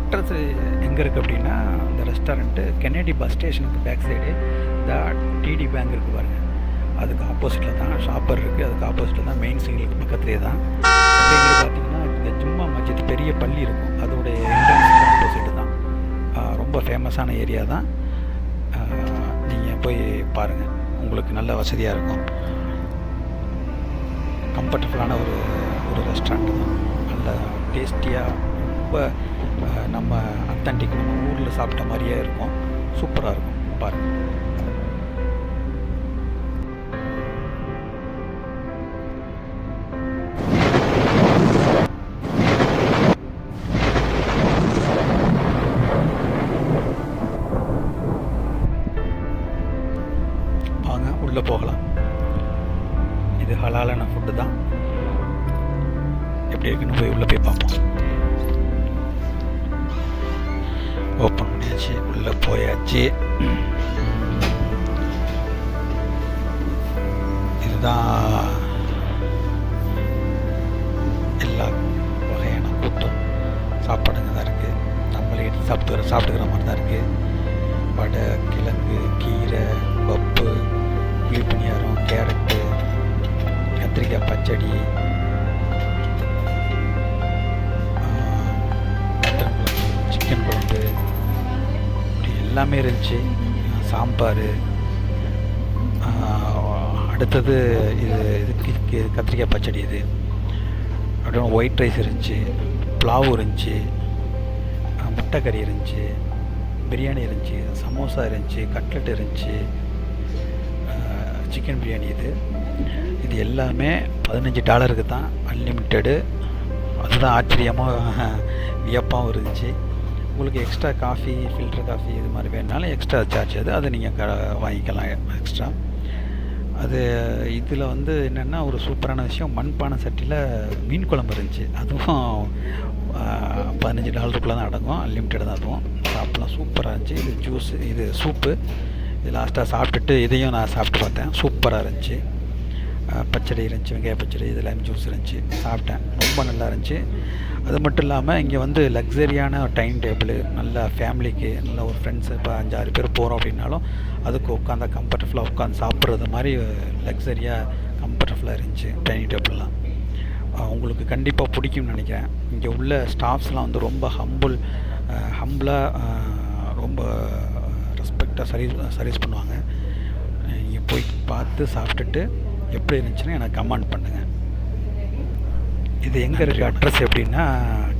Address எங்கே இருக்குது அப்படின்னா, இந்த ரெஸ்டாரண்ட்டு கென்னடி பஸ் ஸ்டேஷனுக்கு பேக் சைடு இந்த டிடி பேங்க் இருக்குது பாருங்கள், அதுக்கு ஆப்போசிட்டில் தான் ஷாப்பர் இருக்குது. அதுக்கு ஆப்போசிட்டில் தான் மெயின் சிங்கிளுக்கு பக்கத்துலேயே தான். அப்படிங்கிறது பார்த்தீங்கன்னா இந்த ஜும்மா மஸ்ஜித் பெரிய பள்ளி இருக்கும், அதோடைய என்ட்ரன்ஸுக்கு ஆப்போசிட்டு தான். ரொம்ப ஃபேமஸான ஏரியா தான். நீங்கள் போய் பாருங்கள், உங்களுக்கு நல்ல வசதியாக இருக்கும். கம்ஃபர்டபுளான ஒரு ரெஸ்டாரண்ட் தான். நல்ல டேஸ்டியாக, ரொம்ப நம்ம அத்தன்டிக் நம்ம ஊரில் சாப்பிட்ட மாதிரியே இருக்கும். சூப்பராக இருக்கும், பாருங்கள். வாங்க உள்ளே போகலாம். இது ஹலாலான ஃபுட்டு தான். எப்படி இருக்குன்னு போய் உள்ளே போய் பார்ப்போம். ஓப்பன் பண்ணியாச்சு, உள்ளே போயாச்சு. இதுதான் எல்லா வகையான கூட்டம் சாப்பாடுங்க தான் இருக்குது. நம்மளே எடுத்து சாப்பிட்டுக்கிற மாதிரி தான் இருக்குது. வடை, கிழங்கு, கீரை, பப்பு, புளிப்பணியாரம், கேரட்டு, கத்திரிக்காய் பச்சடி, மட்டன் குழம்பு, சிக்கன் குழம்பு, இப்படி எல்லாமே இருந்துச்சு. சாம்பார், அடுத்தது இது கத்திரிக்காய் பச்சடி. இது அப்படியே ஒயிட் ரைஸ் இருந்துச்சு, புலாவ் இருந்துச்சு, முட்டை கறி இருந்துச்சு, பிரியாணி இருந்துச்சு, சமோசா இருந்துச்சு, கட்லெட் இருந்துச்சு, சிக்கன் பிரியாணி. இது எல்லாமே $15 தான், அன்லிமிட்டெடு. அதுதான் ஆச்சரியமாக வியப்பாகவும் இருந்துச்சு. உங்களுக்கு எக்ஸ்ட்ரா காஃபி, ஃபில்டர் காஃபி இது மாதிரி வேணுனாலும் எக்ஸ்ட்ரா சார்ஜ் அதை நீங்கள் வாங்கிக்கலாம் எக்ஸ்ட்ரா. அது இதில் என்னென்னா ஒரு சூப்பரான விஷயம், மண்பானை சட்டியில் மீன் குழம்பு இருந்துச்சு. அதுவும் $15 தான் அடங்கும், அன்லிமிட்டட் தான். அதுவும் சாப்பிட்லாம், சூப்பராக இருந்துச்சு. இது ஜூஸு, இது சூப்பு. இது லாஸ்ட்டாக சாப்பிட்டுட்டு இதையும் நான் சாப்பிட்டு பார்த்தேன், சூப்பராக இருந்துச்சு. பச்சடி இருந்துச்சு, வெங்காய பச்சடி, இது லைம் ஜூஸ் இருந்துச்சு, சாப்பிட்டேன், ரொம்ப நல்லா இருந்துச்சு. அது மட்டும் இல்லாமல் இங்கே லக்ஸரியான டைம் டேபிள், நல்ல ஃபேமிலிக்கு, நல்ல ஒரு ஃப்ரெண்ட்ஸு இப்போ 5-6 பேர் போகிறோம் அப்படின்னாலும் அதுக்கு உட்காந்தா கம்ஃபர்டபுளாக உட்காந்து சாப்பிட்றது மாதிரி லக்ஸரியாக கம்ஃபர்டபுளாக இருந்துச்சு டைனிங் டேபிள்லாம். உங்களுக்கு கண்டிப்பாக பிடிக்கும்னு நினைக்கிறேன். இங்கே உள்ள ஸ்டாஃப்ஸ்லாம் ரொம்ப ஹம்பிளாக ரொம்ப ரெஸ்பெக்டாக சர்வீஸ் பண்ணுவாங்க. நீங்கள் போய் பார்த்து சாப்பிட்டுட்டு எப்படி இருந்துச்சுன்னு எனக்கு கமெண்ட் பண்ணுங்கள். இது எங்கே இருக்குது அட்ரஸ் எப்படின்னா,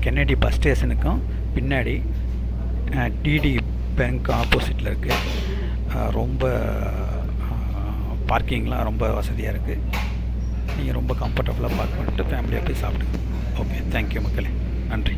கென்னடி பஸ் ஸ்டேஷனுக்கும் பின்னாடி டிடி பேங்க் ஆப்போசிட்டில் இருக்குது. ரொம்ப பார்க்கிங்லாம் ரொம்ப வசதியாக இருக்குது. நீங்கள் ரொம்ப கம்ஃபர்டபுளாக பார்க் பண்ணிட்டு ஃபேமிலியாக போய் சாப்பிடுங்க. ஓகே, தேங்க்யூ மக்களே, நன்றி.